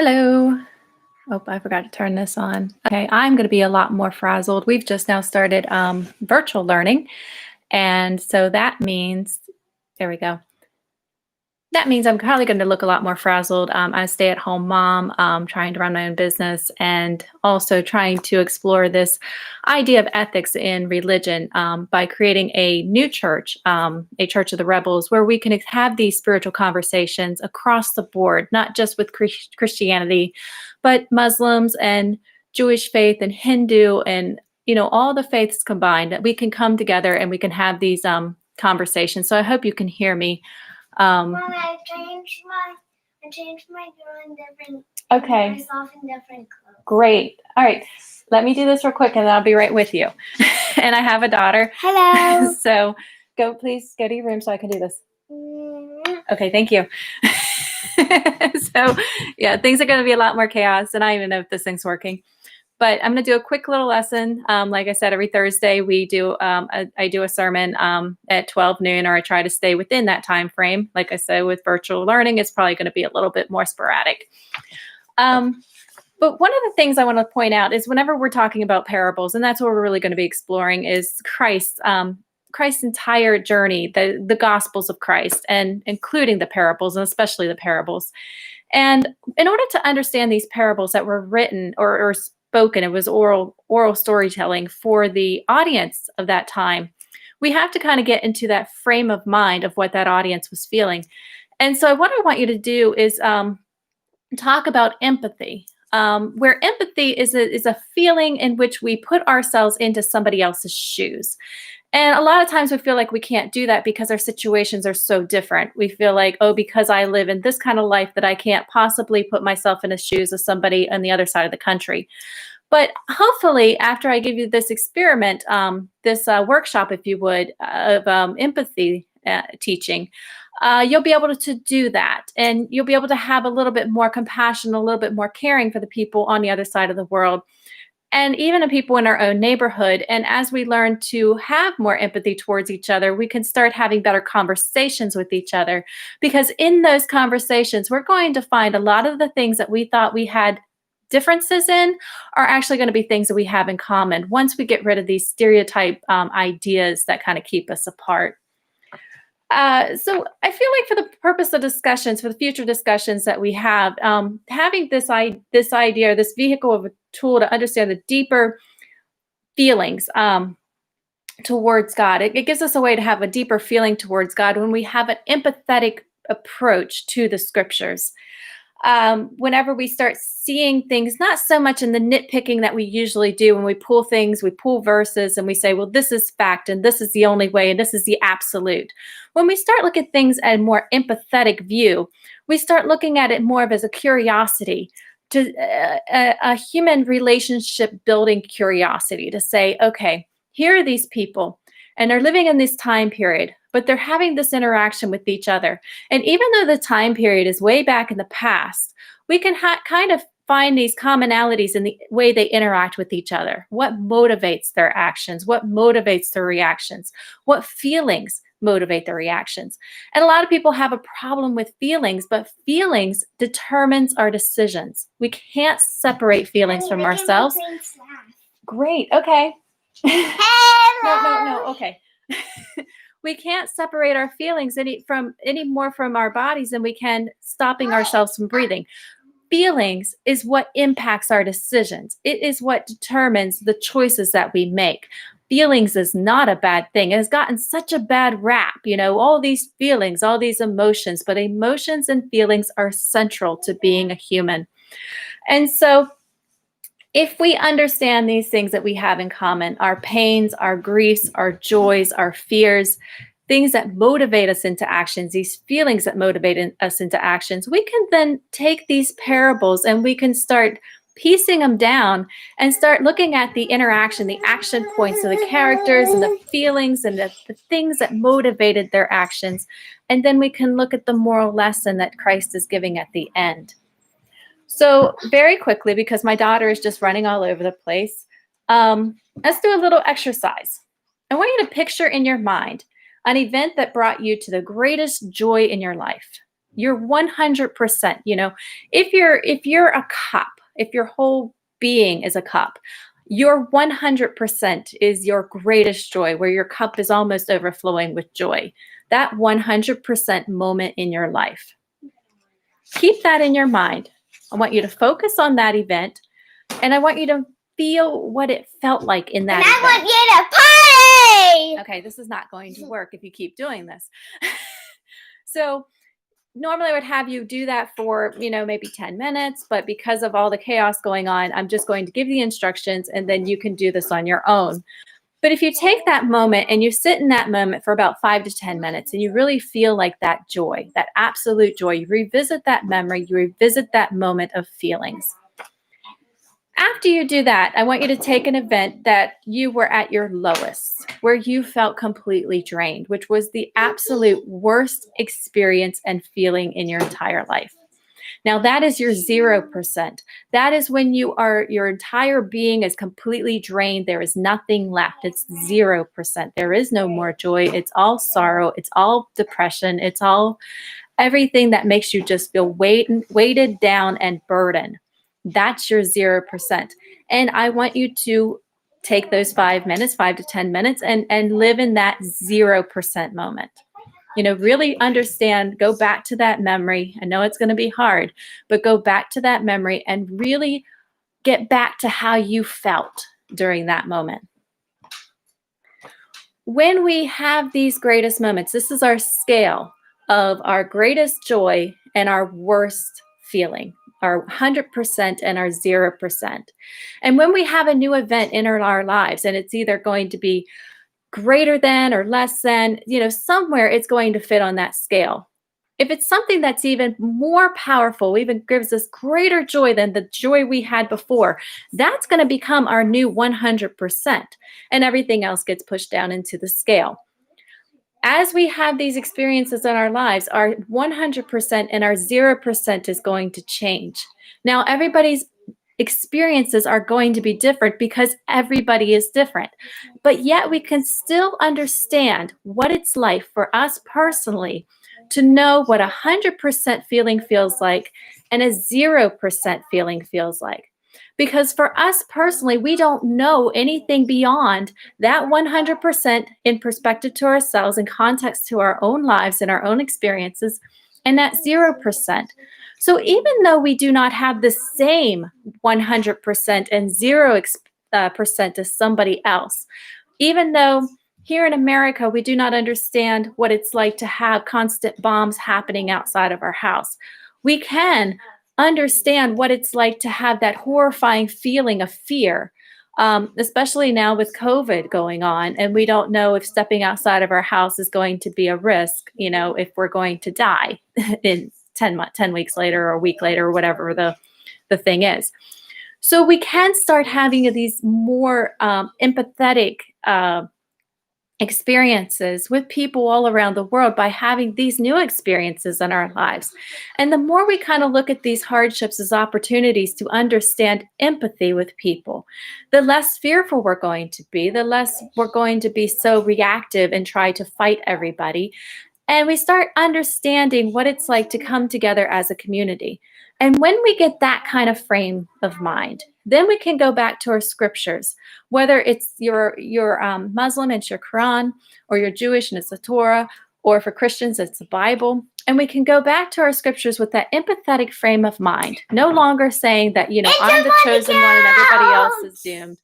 Hello. Oh, I forgot to turn this on. Okay, I'm going to be a lot more frazzled. We've just now started virtual learning. And so that means, there we go. That means I'm probably going to look a lot more frazzled. I'm a stay-at-home mom, trying to run my own business, and also trying to explore this idea of ethics in religion by creating a new church, a Church of the Rebels, where we can have these spiritual conversations across the board, not just with Christianity, but Muslims and Jewish faith and Hindu and all the faiths combined. That we can come together and we can have these conversations. So I hope you can hear me. Mom, I changed my girl in different. Okay. Myself in different clothes. Great. All right. Let me do this real quick and I'll be right with you. And I have a daughter. Hello. So please go to your room so I can do this. Okay, thank you. So yeah, things are going to be a lot more chaos, and I don't even know if this thing's working. But I'm going to do a quick little lesson. Like I said, every Thursday we do. I do a sermon at 12 noon, or I try to stay within that time frame. Like I said, with virtual learning, it's probably going to be a little bit more sporadic. But one of the things I want to point out is whenever we're talking about parables, and that's what we're really going to be exploring, is Christ's entire journey, the Gospels of Christ, and including the parables, and especially the parables. And in order to understand these parables that were written or spoken, it was oral storytelling for the audience of that time, we have to kind of get into that frame of mind of what that audience was feeling. And so what I want you to do is talk about empathy, where empathy is a feeling in which we put ourselves into somebody else's shoes. And a lot of times we feel like we can't do that because our situations are so different. We feel like, oh, because I live in this kind of life that I can't possibly put myself in the shoes of somebody on the other side of the country. But hopefully, after I give you this experiment, this workshop, if you would, of empathy teaching, you'll be able to do that. And you'll be able to have a little bit more compassion, a little bit more caring for the people on the other side of the world, and even the people in our own neighborhood. And as we learn to have more empathy towards each other, we can start having better conversations with each other. Because in those conversations, we're going to find a lot of the things that we thought we had differences in are actually going to be things that we have in common once we get rid of these stereotype ideas that kind of keep us apart. So I feel like for the purpose of discussions, for the future discussions that we have, having this idea, this vehicle of a tool to understand the deeper feelings towards God, it gives us a way to have a deeper feeling towards God when we have an empathetic approach to the scriptures. Whenever we start seeing things, not so much in the nitpicking that we usually do when we pull things, we pull verses and we say, well, this is fact and this is the only way and this is the absolute. When we start looking at things at a more empathetic view, we start looking at it more of as a curiosity, to a human relationship building curiosity, to say, okay, here are these people and they're living in this time period, but they're having this interaction with each other. And even though the time period is way back in the past, we can kind of find these commonalities in the way they interact with each other. What motivates their actions? What motivates their reactions? What feelings motivate their reactions? And a lot of people have a problem with feelings, but feelings determines our decisions. We can't separate feelings from ourselves. Great. Okay. No. Okay. We can't separate our feelings any more from our bodies than we can stopping ourselves from breathing. Feelings is what impacts our decisions. It is what determines the choices that we make. Feelings is not a bad thing. It has gotten such a bad rap, all these feelings, all these emotions, but emotions and feelings are central to being a human. And so if we understand these things that we have in common, our pains, our griefs, our joys, our fears, things that motivate us into actions, these feelings that motivate us into actions, we can then take these parables and we can start piecing them down and start looking at the interaction, the action points of the characters and the feelings and the things that motivated their actions. And then we can look at the moral lesson that Christ is giving at the end. So very quickly, because my daughter is just running all over the place, let's do a little exercise. I want you to picture in your mind an event that brought you to the greatest joy in your life. You're 100%, if you're a cup, if your whole being is a cup, your 100% is your greatest joy, where your cup is almost overflowing with joy. That 100% moment in your life. Keep that in your mind. I want you to focus on that event, and I want you to feel what it felt like in that event. I want you to party! Okay, this is not going to work if you keep doing this. So normally I would have you do that for, maybe 10 minutes, but because of all the chaos going on, I'm just going to give the instructions, and then you can do this on your own. But if you take that moment and you sit in that moment for about 5 to 10 minutes, and you really feel like that joy, that absolute joy, you revisit that memory, you revisit that moment of feelings. After you do that, I want you to take an event that you were at your lowest, where you felt completely drained, which was the absolute worst experience and feeling in your entire life. Now, that is your 0%. That is when your entire being is completely drained. There is nothing left. It's 0%. There is no more joy. It's all sorrow. It's all depression. It's all everything that makes you just feel weighted down and burdened. That's your 0%. And I want you to take those 5 to 10 minutes and live in that 0% moment. Really understand, go back to that memory. I know it's going to be hard, but go back to that memory and really get back to how you felt during that moment. When we have these greatest moments, this is our scale of our greatest joy and our worst feeling, our 100% and our 0%. And when we have a new event in our lives, and it's either going to be greater than or less than, somewhere it's going to fit on that scale. If it's something that's even more powerful, even gives us greater joy than the joy we had before, that's going to become our new 100%, and everything else gets pushed down into the scale. As we have these experiences in our lives, our 100% and our 0% is going to change. Now, everybody's experiences are going to be different because everybody is different. But yet we can still understand what it's like for us personally to know what 100% feeling feels like and a 0% feeling feels like. Because for us personally, we don't know anything beyond that 100% in perspective to ourselves, in context to our own lives and our own experiences, and that 0%. So even though we do not have the same 100% and 0% as somebody else, even though here in America, we do not understand what it's like to have constant bombs happening outside of our house, we can understand what it's like to have that horrifying feeling of fear, especially now with COVID going on. And we don't know if stepping outside of our house is going to be a risk, if we're going to die in 10 weeks later or a week later or whatever the thing is. So we can start having these more empathetic experiences with people all around the world by having these new experiences in our lives. And the more we kind of look at these hardships as opportunities to understand empathy with people, the less fearful we're going to be, the less we're going to be so reactive and try to fight everybody. And we start understanding what it's like to come together as a community. And when we get that kind of frame of mind, then we can go back to our scriptures, whether it's your Muslim, it's your Quran, or you're Jewish and it's the Torah, or for Christians, it's the Bible. And we can go back to our scriptures with that empathetic frame of mind, no longer saying that, I'm the chosen one and everybody else is doomed.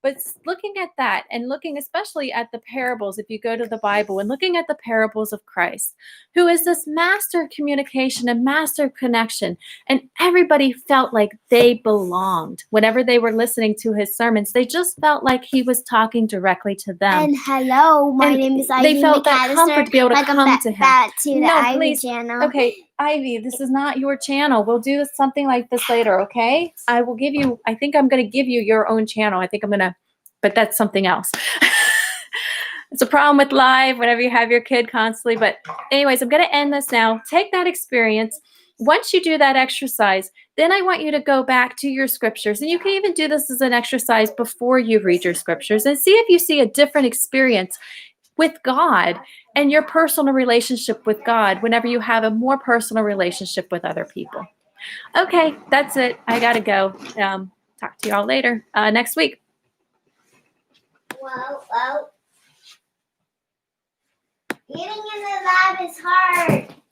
But looking at that and looking especially at the parables, if you go to the Bible and looking at the parables of Christ, who is this master of communication and master of connection, and everybody felt like they belonged. Whenever they were listening to his sermons, they just felt like he was talking directly to them. And hello, my name is Ivy. They felt that comfort to be able to come to him. Back to the Ivy channel. Okay, Ivy, this is not your channel. We'll do something like this later, okay? I think I'm going to give you your own channel. But that's something else. It's a problem with live whenever you have your kid constantly. But anyways, I'm going to end this now. Take that experience. Once you do that exercise, then I want you to go back to your scriptures. And you can even do this as an exercise before you read your scriptures and see if you see a different experience with God and your personal relationship with God whenever you have a more personal relationship with other people. Okay, that's it. I got to go. Talk to you all later next week. Well, getting in the lab is hard.